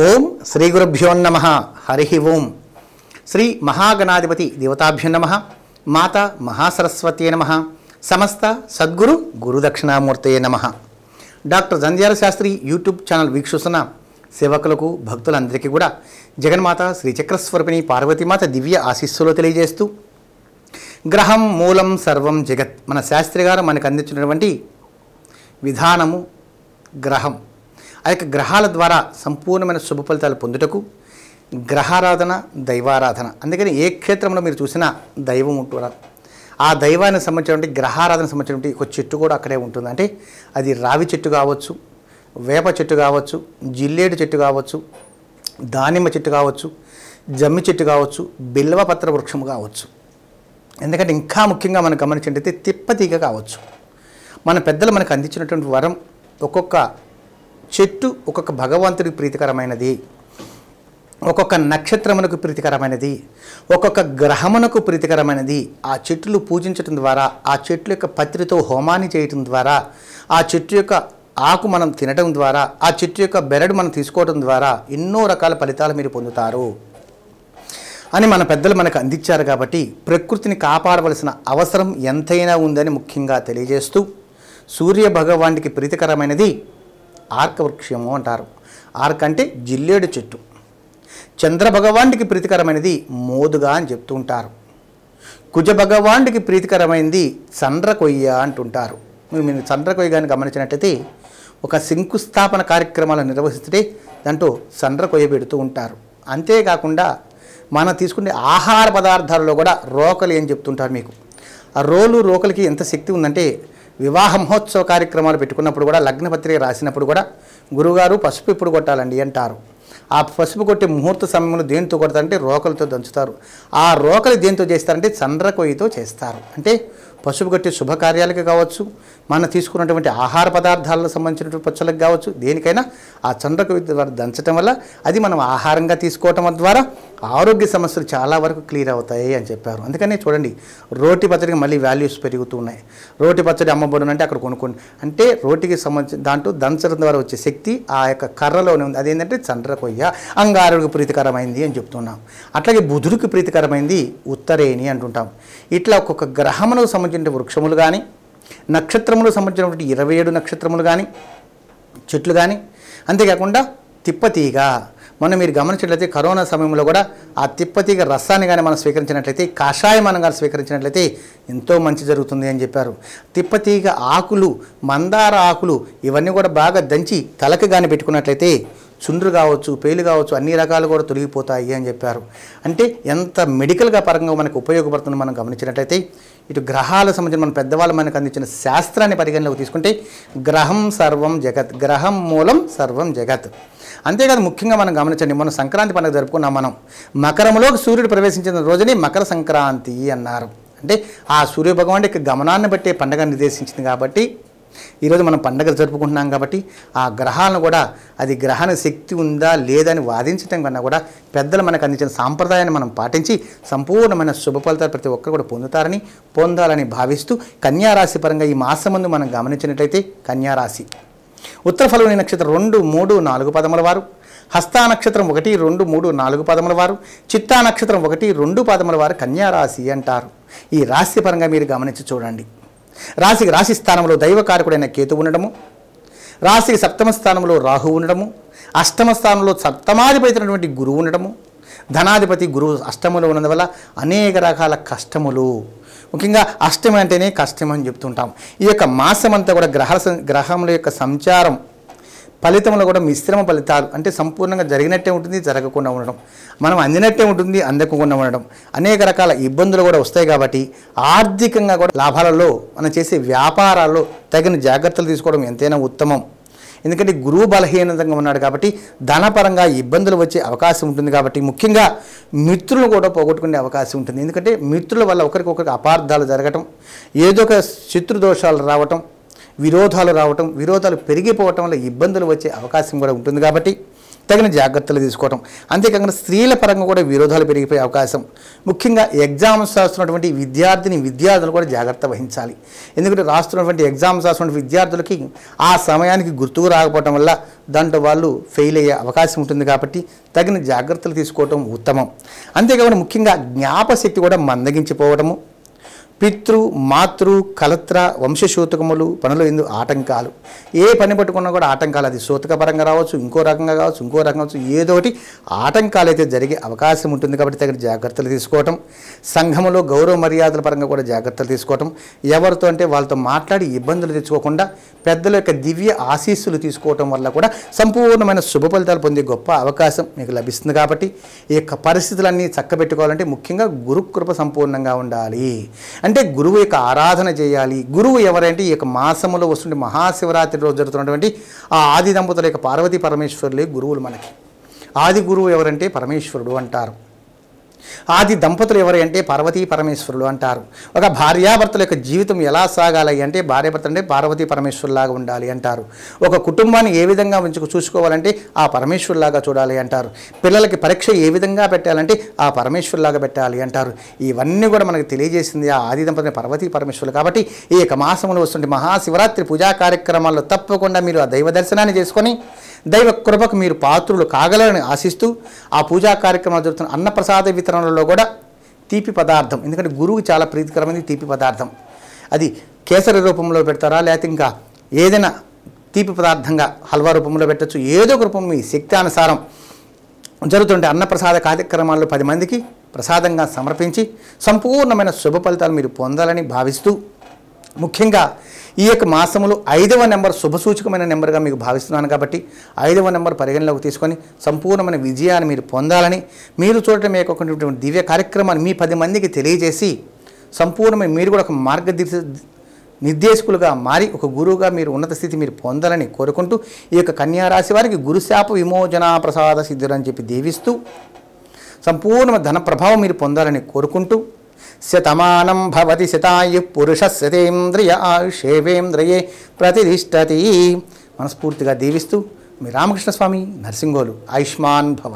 ఓం శ్రీ గురుభ్యో నమః. హరి ఓం. శ్రీ మహాగణాధిపతి దేవతాభ్యో నమః. మాతా మహాసరస్వత్యై నమః. సమస్త సద్గురు గురుదక్షిణామూర్తయే నమః. Doctor Jandhyala Sastri YouTube channel వీక్షిస్తున్న సేవకులకు భక్తులందరికీ కూడా జగన్మాత శ్రీచక్రస్వరూపిణి పార్వతీమాత దివ్య ఆశీస్సులు తెలియజేస్తూ, గ్రహం మూలం సర్వం జగత్ మన శాస్త్రి గారు మనకు అందించినటువంటి విధానము గ్రహం. ఆ యొక్క గ్రహాల ద్వారా సంపూర్ణమైన శుభ ఫలితాలు పొందుటకు గ్రహారాధన, దైవారాధన. అందుకని ఏ క్షేత్రంలో మీరు చూసినా దైవం ఉంటున్నారు. ఆ దైవానికి సంబంధించినటువంటి గ్రహారాధన సంబంధించినటువంటి ఒక చెట్టు కూడా అక్కడే ఉంటుంది. అంటే అది రావి చెట్టు కావచ్చు, వేప చెట్టు కావచ్చు, జిల్లేడు చెట్టు కావచ్చు, దానిమ్మ చెట్టు కావచ్చు, జమ్మి చెట్టు కావచ్చు, బిల్వపత్ర వృక్షం కావచ్చు. ఎందుకంటే ఇంకా ముఖ్యంగా మనం గమనించినట్టయితే తిప్పతీగ కావచ్చు. మన పెద్దలు మనకు అందించినటువంటి వరం, ఒక్కొక్క చెట్టు ఒక్కొక్క భగవంతుడికి ప్రీతికరమైనది, ఒక్కొక్క నక్షత్రమునకు ప్రీతికరమైనది, ఒక్కొక్క గ్రహమునకు ప్రీతికరమైనది. ఆ చెట్లు పూజించడం ద్వారా, ఆ చెట్ల యొక్క పత్రితో హోమాన్ని చేయటం ద్వారా, ఆ చెట్టు యొక్క ఆకు మనం తినడం ద్వారా, ఆ చెట్టు యొక్క బెరడు మనం తీసుకోవడం ద్వారా ఎన్నో రకాల ఫలితాలు మీరు పొందుతారు అని మన పెద్దలు మనకు అందించారు. కాబట్టి ప్రకృతిని కాపాడవలసిన అవసరం ఎంతైనా ఉందని ముఖ్యంగా తెలియజేస్తూ, సూర్య భగవానికి ప్రీతికరమైనది ఆర్కవృక్షము అంటారు. ఆర్క అంటే జిల్లేడు చెట్టు. చంద్ర భగవానికి ప్రీతికరమైనది మోదుగా అని చెప్తూ ఉంటారు. కుజ భగవానికి ప్రీతికరమైనది చంద్ర కొయ్య అంటుంటారు. మీరు చంద్ర కొయ్య కానీ గమనించినట్టయితే ఒక శంకుస్థాపన కార్యక్రమాలను నిర్వహిస్తే దాంట్లో చంద్ర కొయ్య పెడుతూ ఉంటారు. అంతేకాకుండా మనం తీసుకునే ఆహార పదార్థాలలో కూడా రోకలి అని చెప్తుంటారు. మీకు ఆ రోకలికి ఎంత శక్తి ఉందంటే, వివాహ మహోత్సవ కార్యక్రమాలు పెట్టుకున్నప్పుడు కూడా, లగ్నపత్రిక రాసినప్పుడు కూడా గురువుగారు పసుపు ఎప్పుడు కొట్టాలండి అంటారు. ఆ పసుపు కొట్టే ముహూర్త సమయంలో దేంతో కొడతారంటే రోకలతో దంచుతారు. ఆ రోకలి దేంతో చేస్తారంటే చంద్ర కొయ్యతో చేస్తారు. అంటే పసుపు కొట్టే శుభకార్యాలకు కావచ్చు, మనం తీసుకున్నటువంటి ఆహార పదార్థాలకు సంబంధించినటువంటి పచ్చలకు కావచ్చు, దేనికైనా ఆ చంద్ర కొయ్య ద్వారా దంచడం వల్ల అది మనం ఆహారంగా తీసుకోవటం ద్వారా ఆరోగ్య సమస్యలు చాలా వరకు క్లియర్ అవుతాయి అని చెప్పారు. అందుకనే చూడండి, రోటి పచ్చడికి మళ్ళీ వాల్యూస్ పెరుగుతూ ఉన్నాయి. రోటి పచ్చడి అమ్మబడును అంటే అక్కడ కొనుక్కోండి అంటే రోటికి సంబంధించి దాంట్లో దంచడం ద్వారా వచ్చే శక్తి ఆ యొక్క కర్రలోనే ఉంది. అదేంటంటే చంద్ర కొయ్య. అంగారుడికి ప్రీతికరమైంది అని చెప్తున్నాం. అట్లాగే బుధుడికి ప్రీతికరమైంది ఉత్తరేణి అంటుంటాం. ఇట్లా ఒక్కొక్క గ్రహములకు సంబంధించిన వృక్షములు కానీ, నక్షత్రములకు సంబంధించినటువంటి 27 నక్షత్రములు కానీ, చెట్లు కానీ, అంతేకాకుండా తిప్పతీగ. మీరు గమనించినట్లయితే కరోనా సమయంలో కూడా ఆ తిప్పతీగ రసాన్ని కానీ మనం స్వీకరించినట్లయితే, కాషాయం మనం కానీ స్వీకరించినట్లయితే ఎంతో మంచి జరుగుతుంది అని చెప్పారు. తిప్పతీగ ఆకులు, మందార ఆకులు ఇవన్నీ కూడా బాగా దంచి తలకు కానీ పెట్టుకున్నట్లయితే చుండ్రు కావచ్చు, పేలు కావచ్చు, అన్ని రకాలు కూడా తొలగిపోతాయి అని చెప్పారు. అంటే ఎంత మెడికల్గా పరంగా మనకు ఉపయోగపడుతుందో మనం గమనించినట్లయితే, ఇటు గ్రహాల సంబంధించిన మన పెద్దవాళ్ళు మనకు అందించిన శాస్త్రాన్ని పరిగణలోకి తీసుకుంటే గ్రహం సర్వం జగత్, గ్రహం మూలం సర్వం జగత్. అంతేకాదు ముఖ్యంగా మనం గమనించండి, మనం సంక్రాంతి పండుగ జరుపుకున్నాం. మనం మకరంలోకి సూర్యుడు ప్రవేశించిన రోజుని మకర సంక్రాంతి అన్నారు. అంటే ఆ సూర్య భగవానుడి యొక్క గమనాన్ని బట్టే పండుగ నిర్దేశించింది. కాబట్టి ఈరోజు మనం పండుగలు జరుపుకుంటున్నాం. కాబట్టి ఆ గ్రహాలను కూడా, అది గ్రహానికి శక్తి ఉందా లేదా అని వాదించడం కన్నా కూడా పెద్దలు మనకు అందించిన సాంప్రదాయాన్ని మనం పాటించి సంపూర్ణమైన శుభ ఫలితాలు ప్రతి ఒక్కరు కూడా పొందాలని భావిస్తూ, కన్యారాశి పరంగా ఈ మాసం ముందు మనం గమనించినట్లయితే కన్యారాశి ఉత్తర ఫల్గుని నక్షత్రం 2, 3, 4 పదముల వారు, హస్తా నక్షత్రం 1, 2, 3, 4 పదముల వారు, చిత్తా నక్షత్రం 1, 2 పదముల వారు కన్యారాశి అంటారు. ఈ రాశి పరంగా మీరు గమనించి చూడండి. రాశికి రాశి స్థానంలో దైవకారకుడైన కేతు ఉండడము, రాశికి సప్తమ స్థానంలో రాహు ఉండడము, అష్టమ స్థానంలో సప్తమాధిపతి గురువు ఉండడము, ధనాధిపతి గురువు అష్టములో ఉన్నందువల్ల అనేక రకాల కష్టములు, ముఖ్యంగా అష్టమి అంటేనే కష్టం అని చెప్తుంటాం. ఈ యొక్క మాసం అంతా కూడా గ్రహముల యొక్క సంచారం ఫలితంలో కూడా మిశ్రమ ఫలితాలు. అంటే సంపూర్ణంగా జరిగినట్టే ఉంటుంది, జరగకుండా ఉండడం, మనం అందినట్టే ఉంటుంది, అందకుండా ఉండడం, అనేక రకాల ఇబ్బందులు కూడా వస్తాయి. కాబట్టి ఆర్థికంగా కూడా లాభాలలో మనం చేసే వ్యాపారాల్లో తగిన జాగ్రత్తలు తీసుకోవడం ఎంతైనా ఉత్తమం. ఎందుకంటే గురువు బలహీనంగా ఉన్నాడు కాబట్టి ధనపరంగా ఇబ్బందులు వచ్చే అవకాశం ఉంటుంది. కాబట్టి ముఖ్యంగా మిత్రులు కూడా పోగొట్టుకునే అవకాశం ఉంటుంది. ఎందుకంటే మిత్రుల వల్ల ఒకరికొకరికి అపార్థాలు జరగటం, ఏదో ఒక శత్రుదోషాలు రావటం, విరోధాలు పెరిగిపోవటం వల్ల ఇబ్బందులు వచ్చే అవకాశం కూడా ఉంటుంది. కాబట్టి తగిన జాగ్రత్తలు తీసుకోవటం. అంతేకాకుండా స్త్రీల పరంగా కూడా విరోధాలు పెరిగిపోయే అవకాశం. ముఖ్యంగా ఎగ్జామ్స్ రాస్తున్నటువంటి విద్యార్థులు కూడా జాగ్రత్త వహించాలి. ఎందుకంటే రాస్తున్నటువంటి ఎగ్జామ్స్ రాస్తున్న విద్యార్థులకి ఆ సమయానికి గుర్తుకు రాకపోవటం వల్ల దాంట్లో వాళ్ళు ఫెయిల్ అయ్యే అవకాశం ఉంటుంది. కాబట్టి తగిన జాగ్రత్తలు తీసుకోవటం ఉత్తమం. అంతేకాకుండా ముఖ్యంగా జ్ఞాపశక్తి కూడా మందగించిపోవటము, పితృ మాతృ కలత్ర వంశసూతకములు పనులు ఎందుకు ఆటంకాలు, ఏ పని పట్టుకున్నా కూడా ఆటంకాలు, అది సూతకపరంగా రావచ్చు, ఇంకో రకంగా కావచ్చు, ఏదో ఒకటి ఆటంకాలు అయితే జరిగే అవకాశం ఉంటుంది. కాబట్టి తగిన జాగ్రత్తలు తీసుకోవటం. సంఘములో గౌరవ మర్యాదల పరంగా కూడా జాగ్రత్తలు తీసుకోవటం. ఎవరితో అంటే వాళ్ళతో మాట్లాడి ఇబ్బందులు తెచ్చుకోకుండా పెద్దల యొక్క దివ్య ఆశీస్సులు తీసుకోవటం వల్ల కూడా సంపూర్ణమైన శుభ ఫలితాలు పొందే గొప్ప అవకాశం మీకు లభిస్తుంది. కాబట్టి ఈ యొక్క పరిస్థితులన్నీ చక్కబెట్టుకోవాలంటే ముఖ్యంగా గురుకృప సంపూర్ణంగా ఉండాలి. అంటే గురువు యొక్క ఆరాధన చేయాలి. గురువు ఎవరంటే ఈ యొక్క మాసములో వస్తుండే మహాశివరాత్రి రోజు జరుగుతున్నటువంటి ఆ ఆది దంపతుల యొక్క పార్వతీ పరమేశ్వరులే గురువులు మనకి. ఆది గురువు ఎవరంటే పరమేశ్వరుడు అంటారు. ఆది దంపతులు ఎవరు అంటే పార్వతీ పరమేశ్వరులు అంటారు. ఒక భార్యాభర్తల యొక్క జీవితం ఎలా సాగాలి అంటే భార్యాభర్త అంటే పార్వతీ పరమేశ్వరులాగా ఉండాలి అంటారు. ఒక కుటుంబాన్ని ఏ విధంగా చూసుకోవాలంటే ఆ పరమేశ్వరులాగా చూడాలి అంటారు. పిల్లలకి పరీక్ష ఏ విధంగా పెట్టాలంటే ఆ పరమేశ్వరులాగా పెట్టాలి అంటారు. ఇవన్నీ కూడా మనకు తెలియజేసింది ఆ ఆది దంపతులు పార్వతీ పరమేశ్వరులు. కాబట్టి ఈ యొక్క మాసంలో వస్తుంటే మహాశివరాత్రి పూజా కార్యక్రమాల్లో తప్పకుండా మీరు ఆ దైవ దర్శనాన్ని చేసుకొని దైవ కృపకు మీరు పాత్రులు కాగలని ఆశిస్తూ ఆ పూజా కార్యక్రమాలు జరుగుతున్న అన్నప్రసాద వితరణలో కూడా తీపి పదార్థం, ఎందుకంటే గురువు చాలా ప్రీతికరమైనది తీపి పదార్థం, అది కేసరి రూపంలో పెడతారా లేకపోతే ఇంకా ఏదైనా తీపి పదార్థంగా హల్వా రూపంలో పెట్టచ్చు, ఏదో ఒక రూపం మీ శక్తి అనుసారం జరుగుతుంటే అన్నప్రసాద కార్యక్రమాల్లో 10 మందికి ప్రసాదంగా సమర్పించి సంపూర్ణమైన శుభ ఫలితాలు మీరు పొందాలని భావిస్తూ, ముఖ్యంగా ఈ యొక్క మాసములో 5వ నెంబర్ శుభసూచకమైన నెంబర్గా మీకు భావిస్తున్నాను. కాబట్టి 5వ నెంబర్ పరిగణలోకి తీసుకొని సంపూర్ణమైన విజయాన్ని మీరు పొందాలని, మీరు చూడటం మీ యొక్క దివ్య కార్యక్రమాన్ని మీ 10 మందికి తెలియజేసి సంపూర్ణమైన మీరు కూడా ఒక నిర్దేశకులుగా మారి ఒక గురువుగా మీరు ఉన్నత స్థితి మీరు పొందాలని కోరుకుంటూ ఈ యొక్క కన్యారాశి వారికి గురుశాప విమోచన ప్రసాద సిద్ధులని చెప్పి దీవిస్తూ సంపూర్ణ ధన ప్రభావం మీరు పొందాలని కోరుకుంటూ శతమానం భవతి శతాయు పురుష శతేంద్రియ ఆయుషేవేంద్రియే ప్రతిష్టతి మనస్ఫూర్తిగా దీవిస్తూ మీ రామకృష్ణ స్వామి నరసింగోలు. ఆయుష్మాన్ భవ.